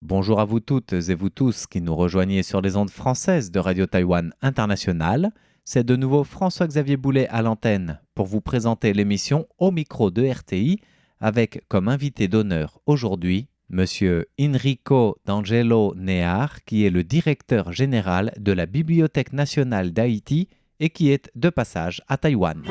Bonjour à vous toutes et vous tous qui nous rejoignez sur les ondes françaises de Radio Taïwan International. C'est de nouveau François-Xavier Boulet à l'antenne pour vous présenter l'émission Au micro de RTI avec comme invité d'honneur aujourd'hui Monsieur Enrico D'Angelo Near qui est le directeur général de la Bibliothèque nationale d'Haïti et qui est de passage à Taïwan.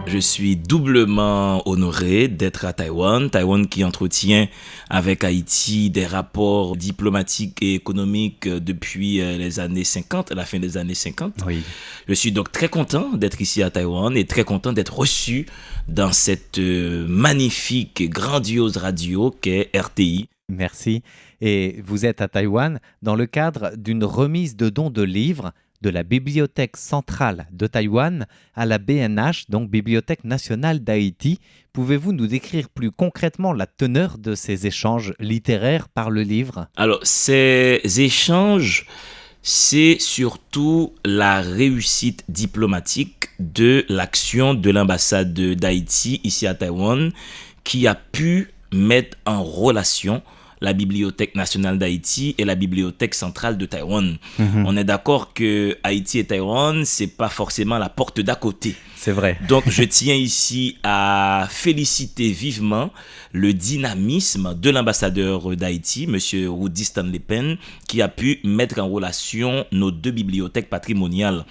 Je suis doublement honoré d'être à Taïwan. Taïwan qui entretient avec Haïti des rapports diplomatiques et économiques depuis les années 50, à la fin des années 50. Oui. Je suis donc très content d'être ici à Taïwan et très content d'être reçu dans cette magnifique et grandiose radio qu'est RTI. Merci. Et vous êtes à Taïwan dans le cadre d'une remise de dons de livres de la Bibliothèque centrale de Taïwan à la BNH, donc Bibliothèque nationale d'Haïti. Pouvez-vous nous décrire plus concrètement la teneur de ces échanges littéraires par le livre ? Alors, ces échanges, c'est surtout la réussite diplomatique de l'action de l'ambassade d'Haïti ici à Taïwan qui a pu mettre en relation la Bibliothèque nationale d'Haïti et la Bibliothèque centrale de Taïwan. On est d'accord que Haïti et Taïwan, c'est pas forcément la porte d'à côté. C'est vrai. Donc, je tiens ici à féliciter vivement le dynamisme de l'ambassadeur d'Haïti, M. Rudy Stanley Penn, qui a pu mettre en relation nos deux bibliothèques patrimoniales,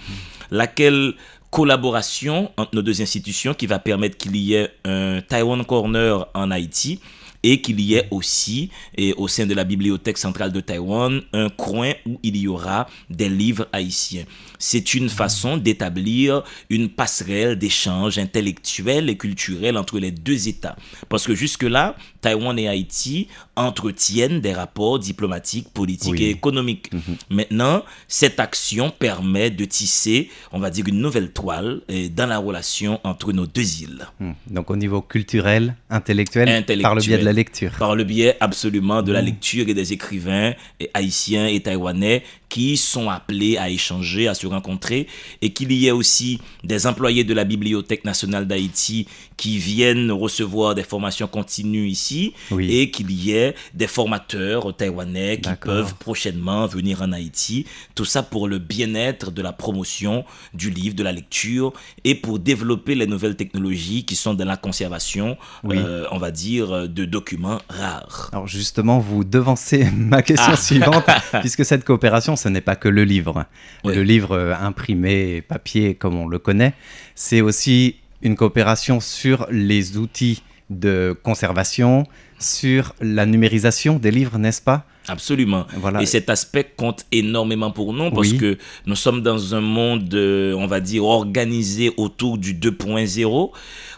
laquelle collaboration entre nos deux institutions qui va permettre qu'il y ait un Taiwan Corner en Haïti et qu'il y ait aussi, et au sein de la Bibliothèque centrale de Taïwan, un coin où il y aura des livres haïtiens. C'est une façon d'établir une passerelle d'échange intellectuel et culturel entre les deux États. Parce que jusque-là, Taïwan et Haïti entretiennent des rapports diplomatiques, politiques et économiques. Maintenant, cette action permet de tisser, on va dire, une nouvelle toile dans la relation entre nos deux îles. Donc au niveau culturel, intellectuel, par le biais de la lecture. Par le biais absolument de la lecture et des écrivains haïtiens et taïwanais qui sont appelés à échanger, à se rencontrer, et qu'il y ait aussi des employés de la Bibliothèque nationale d'Haïti qui viennent recevoir des formations continues ici, et qu'il y ait des formateurs taïwanais qui peuvent prochainement venir en Haïti. Tout ça pour le bien-être de la promotion du livre, de la lecture, et pour développer les nouvelles technologies qui sont dans la conservation, on va dire, de documents rares. Alors justement, vous devancez ma question suivante, puisque cette coopération, ce n'est pas que le livre. Le livre imprimé, papier, comme on le connaît, c'est aussi une coopération sur les outils de conservation, sur la numérisation des livres, n'est-ce pas ? Absolument. Voilà. Et cet aspect compte énormément pour nous parce que nous sommes dans un monde, on va dire, organisé autour du 2.0.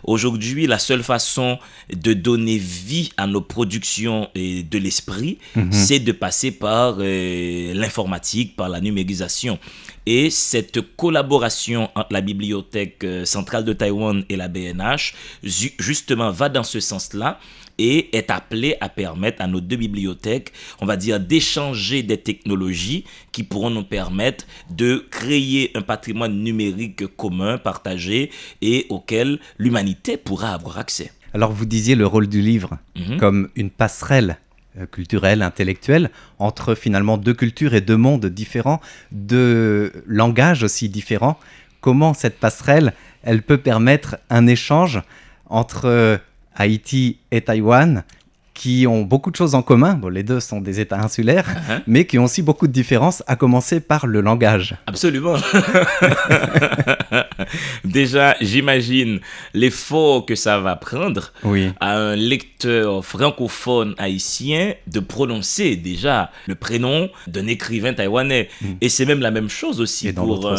Aujourd'hui, la seule façon de donner vie à nos productions et de l'esprit, c'est de passer par l'informatique, par la numérisation. Et cette collaboration entre la Bibliothèque centrale de Taïwan et la BNH, justement, va dans ce sens-là et est appelée à permettre à nos deux bibliothèques, on va dire, d'échanger des technologies qui pourront nous permettre de créer un patrimoine numérique commun, partagé et auquel l'humanité pourra avoir accès. Alors, vous disiez le rôle du livre comme une passerelle culturelle, intellectuelle, entre finalement deux cultures et deux mondes différents, deux langages aussi différents. Comment cette passerelle, elle peut permettre un échange entre Haïti et Taïwan, qui ont beaucoup de choses en commun. Bon, les deux sont des États insulaires, mais qui ont aussi beaucoup de différences, à commencer par le langage. Absolument. Déjà, j'imagine l'effort que ça va prendre à un lecteur francophone haïtien de prononcer déjà le prénom d'un écrivain taïwanais. Et c'est même la même chose aussi dans l'autre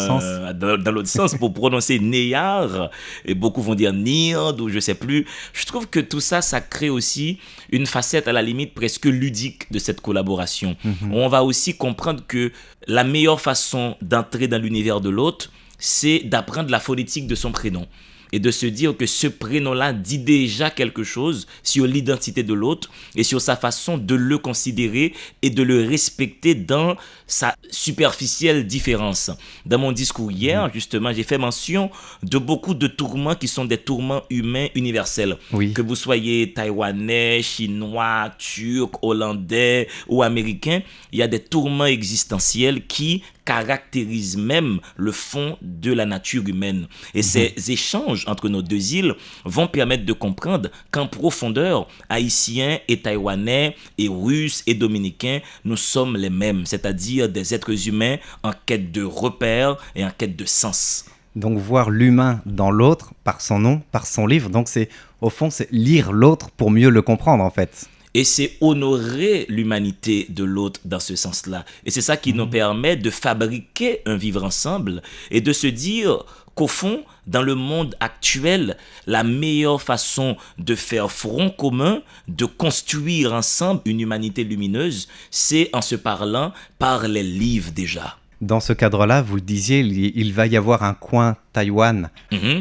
sens, pour prononcer Neyar. Et beaucoup vont dire Nird ou je sais plus. Je trouve que tout ça, ça crée aussi une facette à la limite presque ludique de cette collaboration. On va aussi comprendre que la meilleure façon d'entrer dans l'univers de l'autre, c'est d'apprendre la phonétique de son prénom. et de se dire que ce prénom-là dit déjà quelque chose sur l'identité de l'autre et sur sa façon de le considérer et de le respecter dans sa superficielle différence. Dans mon discours hier, justement, j'ai fait mention de beaucoup de tourments qui sont des tourments humains universels. Oui. Que vous soyez taïwanais, chinois, turc, hollandais ou américain, il y a des tourments existentiels qui caractérisent même le fond de la nature humaine. Et ces échanges entre nos deux îles vont permettre de comprendre qu'en profondeur, Haïtiens et Taïwanais et Russes et Dominicains, nous sommes les mêmes, c'est-à-dire des êtres humains en quête de repères et en quête de sens. Donc voir l'humain dans l'autre, par son nom, par son livre, donc c'est au fond, c'est lire l'autre pour mieux le comprendre en fait. Et c'est honorer l'humanité de l'autre dans ce sens-là. Et c'est ça qui nous permet de fabriquer un vivre ensemble et de se dire qu'au fond, dans le monde actuel, la meilleure façon de faire front commun, de construire ensemble une humanité lumineuse, c'est en se parlant par les livres déjà. Dans ce cadre-là, vous le disiez, il va y avoir un coin Taïwan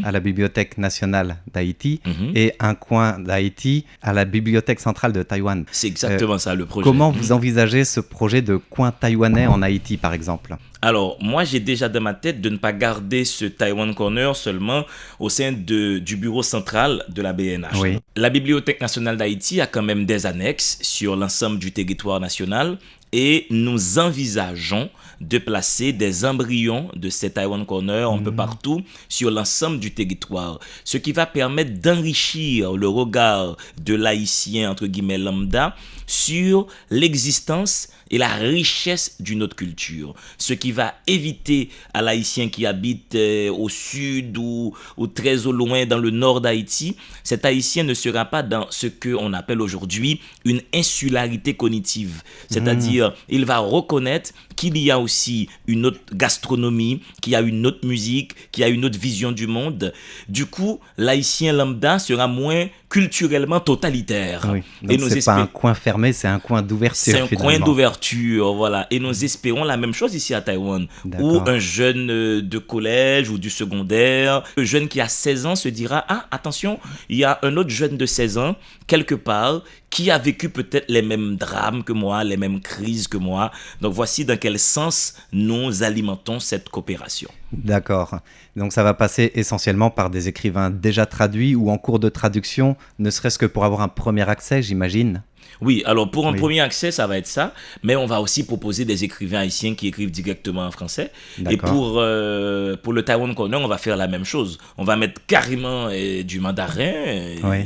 à la Bibliothèque nationale d'Haïti et un coin d'Haïti à la Bibliothèque centrale de Taïwan. C'est exactement ça le projet. Comment vous envisagez ce projet de coin taïwanais en Haïti, par exemple ? Alors, moi, j'ai déjà dans ma tête de ne pas garder ce Taiwan Corner seulement au sein du bureau central de la BNH. Oui. La Bibliothèque nationale d'Haïti a quand même des annexes sur l'ensemble du territoire national et nous envisageons de placer des embryons de ces Taiwan Corner un peu partout sur l'ensemble du territoire, ce qui va permettre d'enrichir le regard de l'haïtien, entre guillemets, lambda, sur l'existence et la richesse d'une autre culture, ce qui va éviter à l'haïtien qui habite au sud ou très au loin dans le nord d'Haïti, cet haïtien ne sera pas dans ce qu'on appelle aujourd'hui une insularité cognitive, c'est-à-dire il va reconnaître qu'il y a aussi une autre gastronomie, qu'il y a une autre musique, qu'il y a une autre vision du monde. Du coup, l'haïtien lambda sera moins culturellement totalitaire. Oui. Donc c'est pas un coin fermé, c'est un coin d'ouverture. C'est un finalement. coin d'ouverture, voilà. Et nous espérons la même chose ici à Taïwan, où un jeune de collège ou du secondaire, un jeune qui a 16 ans se dira « Ah, attention, il y a un autre jeune de 16 ans, quelque part, qui a vécu peut-être les mêmes drames que moi, les mêmes crises que moi. » Donc voici dans quel sens nous alimentons cette coopération. D'accord. Donc ça va passer essentiellement par des écrivains déjà traduits ou en cours de traduction, ne serait-ce que pour avoir un premier accès, j'imagine. Oui, alors pour un premier accès, ça va être ça, mais on va aussi proposer des écrivains haïtiens qui écrivent directement en français. D'accord. Et pour le Taiwan Corner, on va faire la même chose. On va mettre carrément du mandarin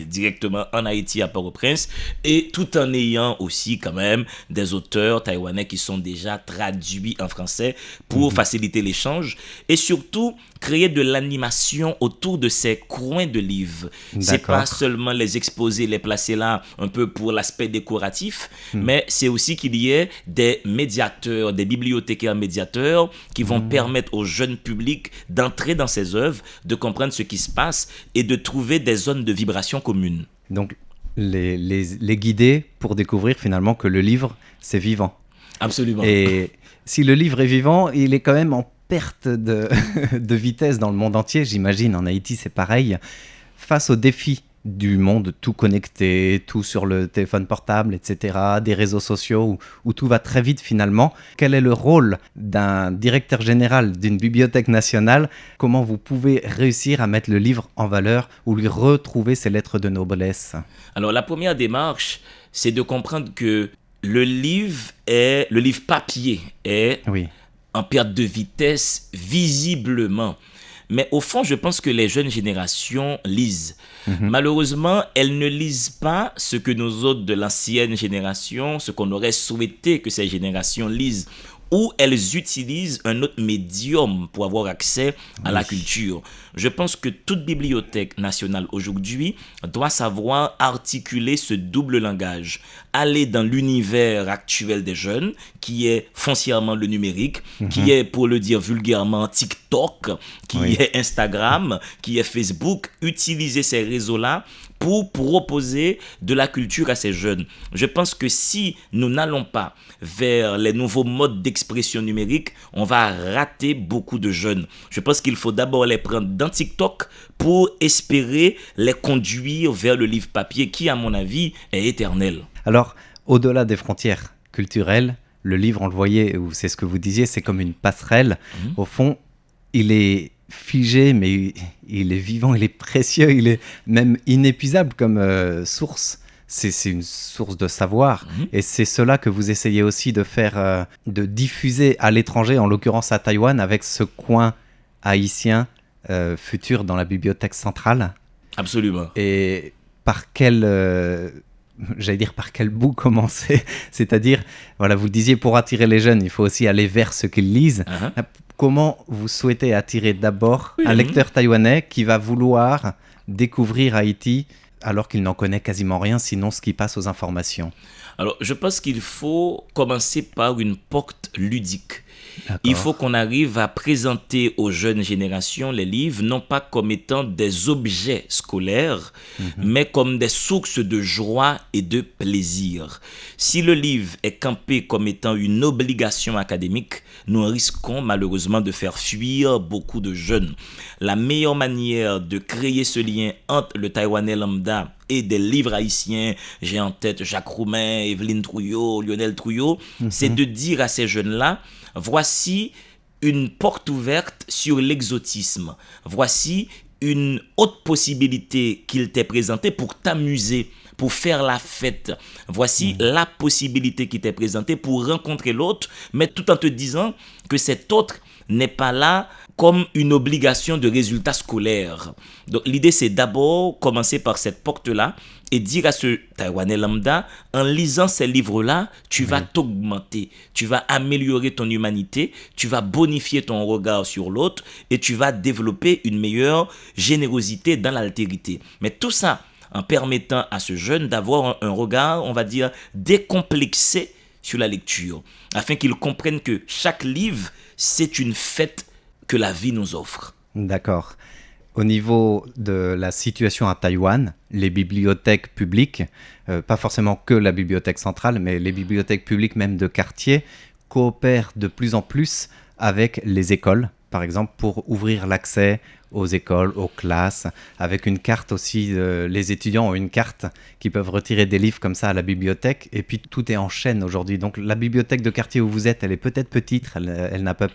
directement en Haïti à Port-au-Prince, et tout en ayant aussi quand même des auteurs taïwanais qui sont déjà traduits en français pour faciliter l'échange et surtout créer de l'animation autour de ces coins de livres. C'est pas seulement les exposer, les placer là un peu pour l'aspect décoratif, mais c'est aussi qu'il y ait des médiateurs, des bibliothécaires médiateurs qui vont permettre au jeune public d'entrer dans ces œuvres, de comprendre ce qui se passe et de trouver des zones de vibration communes. Donc les guider pour découvrir finalement que le livre, c'est vivant. Absolument. Et si le livre est vivant, il est quand même en perte de vitesse dans le monde entier, j'imagine. En Haïti, c'est pareil. Face aux défis du monde tout connecté, tout sur le téléphone portable, etc., des réseaux sociaux où tout va très vite finalement, quel est le rôle d'un directeur général d'une bibliothèque nationale? Comment vous pouvez réussir à mettre le livre en valeur ou lui retrouver ses lettres de noblesse? Alors la première démarche, c'est de comprendre que le livre papier est en perte de vitesse visiblement. Mais au fond, je pense que les jeunes générations lisent. Malheureusement, elles ne lisent pas ce que nous autres de l'ancienne génération, ce qu'on aurait souhaité que ces générations lisent, ou elles utilisent un autre médium pour avoir accès à la culture. Je pense que toute bibliothèque nationale aujourd'hui doit savoir articuler ce double langage, aller dans l'univers actuel des jeunes, qui est foncièrement le numérique, qui est, pour le dire vulgairement, TikTok, qui est Instagram, qui est Facebook, utiliser ces réseaux-là pour proposer de la culture à ces jeunes. Je pense que si nous n'allons pas vers les nouveaux modes d'expression expression numérique, on va rater beaucoup de jeunes. Je pense qu'il faut d'abord les prendre dans TikTok pour espérer les conduire vers le livre papier qui, à mon avis, est éternel. Alors, au-delà des frontières culturelles, le livre, on le voyait, ou c'est ce que vous disiez, c'est comme une passerelle. Au fond, il est figé, mais il est vivant, il est précieux, il est même inépuisable comme source. C'est une source de savoir. Et c'est cela que vous essayez aussi de faire, de diffuser à l'étranger, en l'occurrence à Taïwan, avec ce coin haïtien futur dans la bibliothèque centrale. Absolument. Et par quel bout commencer? C'est-à-dire, voilà, vous le disiez, pour attirer les jeunes, il faut aussi aller vers ce qu'ils lisent. Comment vous souhaitez attirer d'abord un lecteur taïwanais qui va vouloir découvrir Haïti alors qu'il n'en connaît quasiment rien, sinon ce qui passe aux informations? Alors, je pense qu'il faut commencer par une porte ludique. D'accord. Il faut qu'on arrive à présenter aux jeunes générations les livres, non pas comme étant des objets scolaires, mais comme des sources de joie et de plaisir. Si le livre est campé comme étant une obligation académique, nous risquons malheureusement de faire fuir beaucoup de jeunes. La meilleure manière de créer ce lien entre le Taïwanais lambda et des livres haïtiens, j'ai en tête Jacques Roumain, Evelyne Trouillot, Lionel Trouillot, c'est de dire à ces jeunes-là, voici une porte ouverte sur l'exotisme. Voici une autre possibilité qu'il t'est présentée pour t'amuser, pour faire la fête. Voici la possibilité qui t'est présentée pour rencontrer l'autre, mais tout en te disant que cet autre n'est pas là comme une obligation de résultat scolaire. Donc l'idée, c'est d'abord commencer par cette porte-là et dire à ce Taïwanais lambda, en lisant ces livres-là, tu vas t'augmenter, tu vas améliorer ton humanité, tu vas bonifier ton regard sur l'autre et tu vas développer une meilleure générosité dans l'altérité. Mais tout ça en permettant à ce jeune d'avoir un regard, on va dire, décomplexé sur la lecture, afin qu'il comprenne que chaque livre, c'est une fête que la vie nous offre. D'accord. Au niveau de la situation à Taïwan, les bibliothèques publiques, pas forcément que la bibliothèque centrale, mais les bibliothèques publiques même de quartier, coopèrent de plus en plus avec les écoles, par exemple, pour ouvrir l'accès aux écoles, aux classes, avec une carte aussi, les étudiants ont une carte qui peuvent retirer des livres comme ça à la bibliothèque, et puis tout est en chaîne aujourd'hui. Donc la bibliothèque de quartier où vous êtes, elle est peut-être petite, elle n'a pas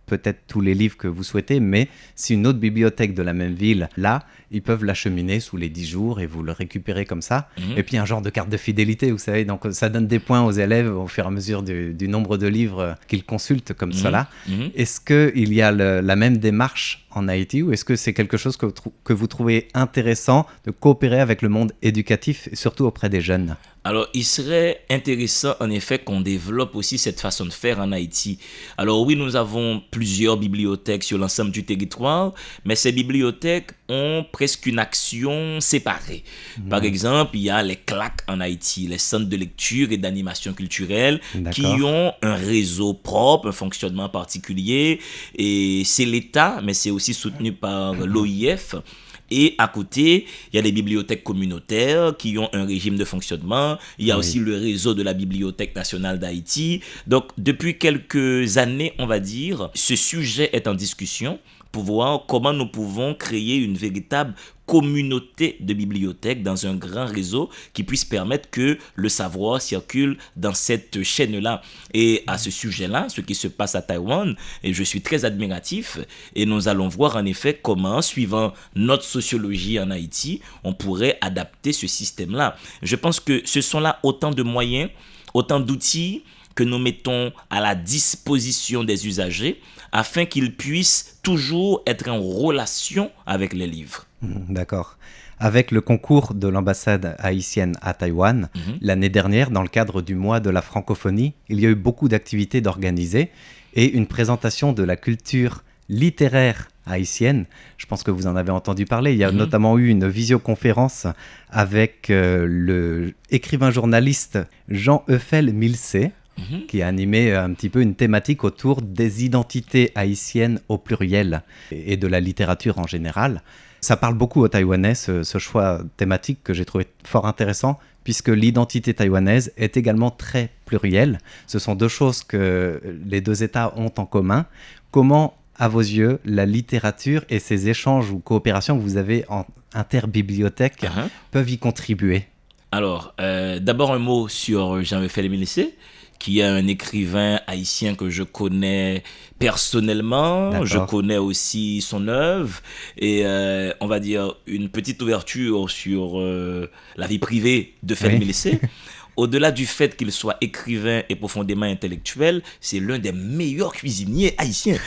peut-être tous les livres que vous souhaitez, mais si une autre bibliothèque de la même ville, là, ils peuvent l'acheminer sous les 10 jours et vous le récupérez comme ça. Et puis un genre de carte de fidélité, vous savez, donc ça donne des points aux élèves au fur et à mesure du nombre de livres qu'ils consultent comme cela. Est-ce qu'il y a la même démarche en Haïti ou est-ce que c'est quelque chose que vous trouvez intéressant de coopérer avec le monde éducatif, surtout auprès des jeunes? Alors, il serait intéressant, en effet, qu'on développe aussi cette façon de faire en Haïti. Alors oui, nous avons plusieurs bibliothèques sur l'ensemble du territoire, mais ces bibliothèques ont presque une action séparée. Par exemple, il y a les CLAC en Haïti, les centres de lecture et d'animation culturelle, qui ont un réseau propre, un fonctionnement particulier, et c'est l'État, mais c'est aussi soutenu par l'OIF. Et à côté, il y a les bibliothèques communautaires qui ont un régime de fonctionnement. Il y a aussi le réseau de la Bibliothèque nationale d'Haïti. Donc, depuis quelques années, on va dire, ce sujet est en discussion pour voir comment nous pouvons créer une véritable communauté de bibliothèques dans un grand réseau qui puisse permettre que le savoir circule dans cette chaîne-là. Et à ce sujet-là, ce qui se passe à Taïwan, et je suis très admiratif, et nous allons voir en effet comment, suivant notre sociologie en Haïti, on pourrait adapter ce système-là. Je pense que ce sont là autant de moyens, autant d'outils que nous mettons à la disposition des usagers afin qu'ils puissent toujours être en relation avec les livres. D'accord. Avec le concours de l'ambassade haïtienne à Taïwan, l'année dernière, dans le cadre du mois de la francophonie, il y a eu beaucoup d'activités d'organisées et une présentation de la culture littéraire haïtienne. Je pense que vous en avez entendu parler. Il y a notamment eu une visioconférence avec le écrivain journaliste Jean-Eufel Milcé. qui a animé un petit peu une thématique autour des identités haïtiennes au pluriel et de la littérature en général. Ça parle beaucoup aux Taïwanais, ce choix thématique que j'ai trouvé fort intéressant, puisque l'identité taïwanaise est également très plurielle. Ce sont deux choses que les deux États ont en commun. Comment, à vos yeux, la littérature et ces échanges ou coopérations que vous avez en interbibliothèque peuvent y contribuer? Alors, d'abord un mot sur Jean-Raphaël Mélisée, qui est un écrivain haïtien que je connais personnellement. D'accord. Je connais aussi son œuvre et on va dire une petite ouverture sur la vie privée de Félix Mélisée. Au-delà du fait qu'il soit écrivain et profondément intellectuel, c'est l'un des meilleurs cuisiniers haïtiens.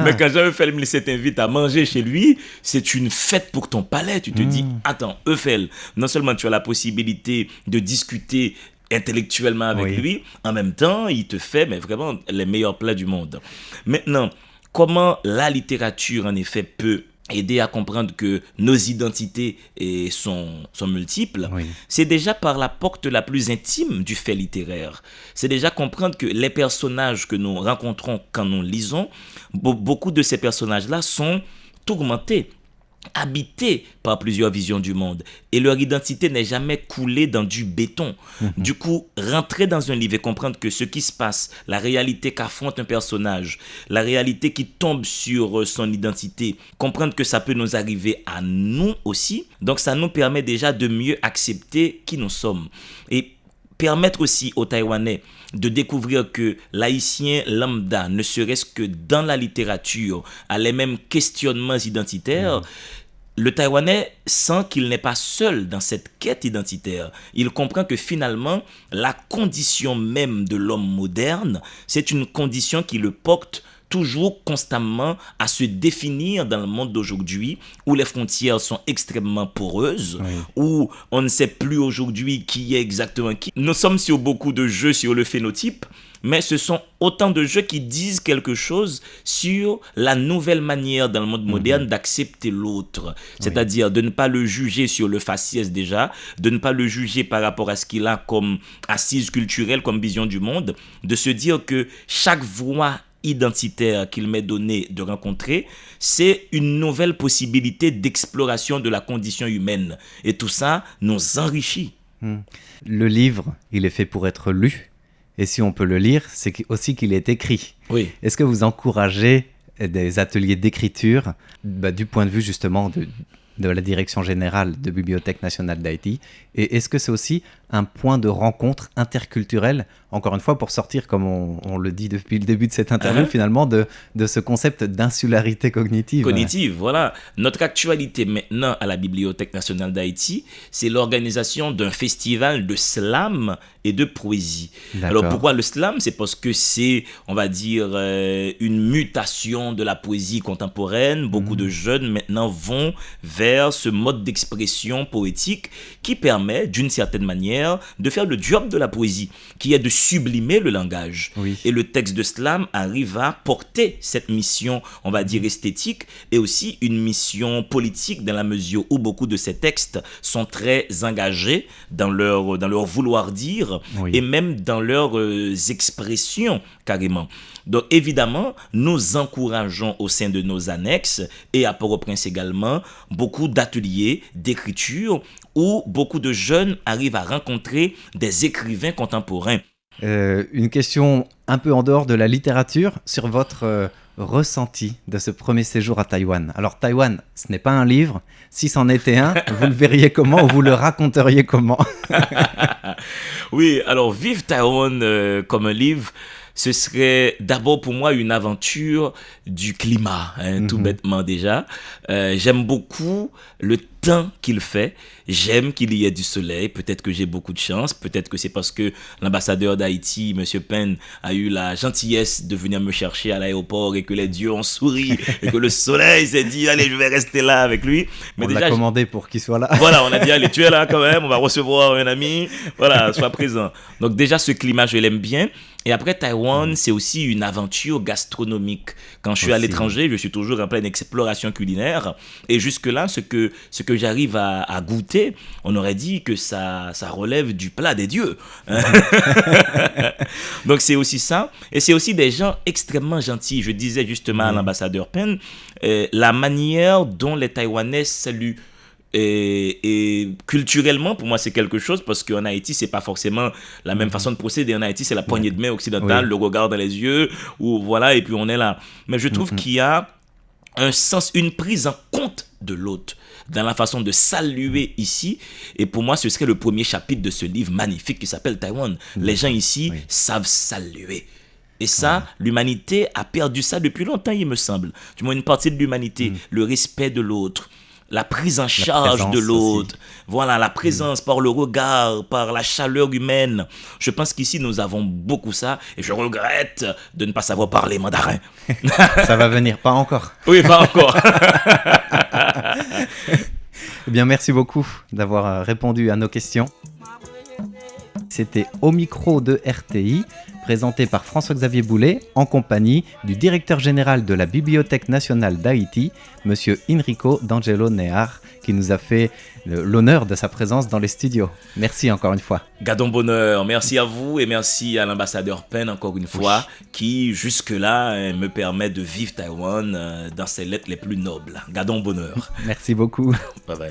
Mais quand Jean-Raphaël Mélisée t'invite à manger chez lui, c'est une fête pour ton palais. Tu te dis, attends, Eiffel, non seulement tu as la possibilité de discuter intellectuellement avec lui, en même temps, il te fait mais vraiment les meilleurs plats du monde. Maintenant, comment la littérature, en effet, peut aider à comprendre que nos identités sont multiples, c'est déjà par la porte la plus intime du fait littéraire. C'est déjà comprendre que les personnages que nous rencontrons quand nous lisons, beaucoup de ces personnages-là sont tourmentés, habités par plusieurs visions du monde et leur identité n'est jamais coulée dans du béton. Du coup, rentrer dans un livre et comprendre que ce qui se passe, la réalité qu'affronte un personnage, la réalité qui tombe sur son identité, comprendre que ça peut nous arriver à nous aussi, donc ça nous permet déjà de mieux accepter qui nous sommes et permettre aussi aux Taïwanais de découvrir que l'haïtien lambda, ne serait-ce que dans la littérature, a les mêmes questionnements identitaires. Le Taïwanais sent qu'il n'est pas seul dans cette quête identitaire. Il comprend que finalement, la condition même de l'homme moderne, c'est une condition qui le porte toujours constamment à se définir dans le monde d'aujourd'hui où les frontières sont extrêmement poreuses, où on ne sait plus aujourd'hui qui est exactement qui. Nous sommes sur beaucoup de jeux sur le phénotype, mais ce sont autant de jeux qui disent quelque chose sur la nouvelle manière dans le monde moderne d'accepter l'autre. C'est-à-dire de ne pas le juger sur le faciès déjà, de ne pas le juger par rapport à ce qu'il a comme assise culturelle, comme vision du monde, de se dire que chaque voix identitaire qu'il m'est donné de rencontrer, c'est une nouvelle possibilité d'exploration de la condition humaine. Et tout ça nous enrichit. Le livre, il est fait pour être lu. Et si on peut le lire, c'est aussi qu'il est écrit. Est-ce que vous encouragez des ateliers d'écriture du point de vue justement de la Direction générale de Bibliothèque nationale d'Haïti? Et est-ce que c'est aussi un point de rencontre interculturelle, encore une fois, pour sortir, comme on le dit depuis le début de cette interview, finalement, de ce concept d'insularité cognitive? Voilà. Notre actualité maintenant à la Bibliothèque nationale d'Haïti, c'est l'organisation d'un festival de slam et de poésie. Alors pourquoi le slam? C'est parce que c'est, on va dire, une mutation de la poésie contemporaine. Beaucoup de jeunes maintenant vont vers ce mode d'expression poétique qui permet, d'une certaine manière, de faire le job de la poésie, qui est de sublimer le langage. Et le texte de slam arrive à porter cette mission, on va dire, esthétique, et aussi une mission politique, dans la mesure où beaucoup de ces textes sont très engagés dans leur vouloir dire, et même dans leurs expressions, carrément. Donc évidemment, nous encourageons au sein de nos annexes, et à Port-au-Prince également, beaucoup d'ateliers d'écriture, où beaucoup de jeunes arrivent à rencontrer des écrivains contemporains. Une question un peu en dehors de la littérature, sur votre ressenti de ce premier séjour à Taïwan. Alors Taïwan, ce n'est pas un livre. Si c'en était un, vous le verriez comment ou vous le raconteriez comment? Oui, alors vivre Taïwan comme un livre, ce serait d'abord pour moi une aventure du climat, tout bêtement déjà. J'aime beaucoup le temps qu'il fait. J'aime qu'il y ait du soleil. Peut-être que j'ai beaucoup de chance. Peut-être que c'est parce que l'ambassadeur d'Haïti, M. Penn, a eu la gentillesse de venir me chercher à l'aéroport et que les dieux ont souri et que le soleil s'est dit, allez, je vais rester là avec lui. Mais on l'a commandé pour qu'il soit là. Voilà, on a dit, allez, tu es là quand même, on va recevoir un ami. Voilà, sois présent. Donc déjà, ce climat, je l'aime bien. Et après, Taïwan, c'est aussi une aventure gastronomique. Quand je suis à l'étranger, je suis toujours en pleine exploration culinaire. Et jusque-là, ce que j'arrive à goûter, on aurait dit que ça relève du plat des dieux. Donc, c'est aussi ça. Et c'est aussi des gens extrêmement gentils. Je disais justement à l'ambassadeur Pen, la manière dont les Taïwanais saluent. Et culturellement, pour moi, c'est quelque chose parce qu'en Haïti, c'est pas forcément la même façon de procéder. En Haïti, c'est la poignée de main occidentale, le regard dans les yeux, ou voilà, et puis on est là. Mais je trouve qu'il y a un sens, une prise en compte de l'autre dans la façon de saluer ici. Et pour moi, ce serait le premier chapitre de ce livre magnifique qui s'appelle Taïwan. Les gens ici savent saluer. Et ça, l'humanité a perdu ça depuis longtemps, il me semble. Du moins, une partie de l'humanité, le respect de l'autre. La prise en charge de l'autre, voilà, la présence par le regard, par la chaleur humaine. Je pense qu'ici, nous avons beaucoup ça et je regrette de ne pas savoir parler mandarin. Ça va venir, pas encore. Oui, pas encore. Eh bien, merci beaucoup d'avoir répondu à nos questions. C'était Au micro de RTI, présenté par François-Xavier Boulet, en compagnie du directeur général de la Bibliothèque nationale d'Haïti, M. Enrico D'Angelo Near, qui nous a fait l'honneur de sa présence dans les studios. Merci encore une fois. Gadon bonheur, merci à vous et merci à l'ambassadeur Pen encore une fois, qui jusque-là me permet de vivre Taïwan dans ses lettres les plus nobles. Gadon bonheur. Merci beaucoup. Bye bye.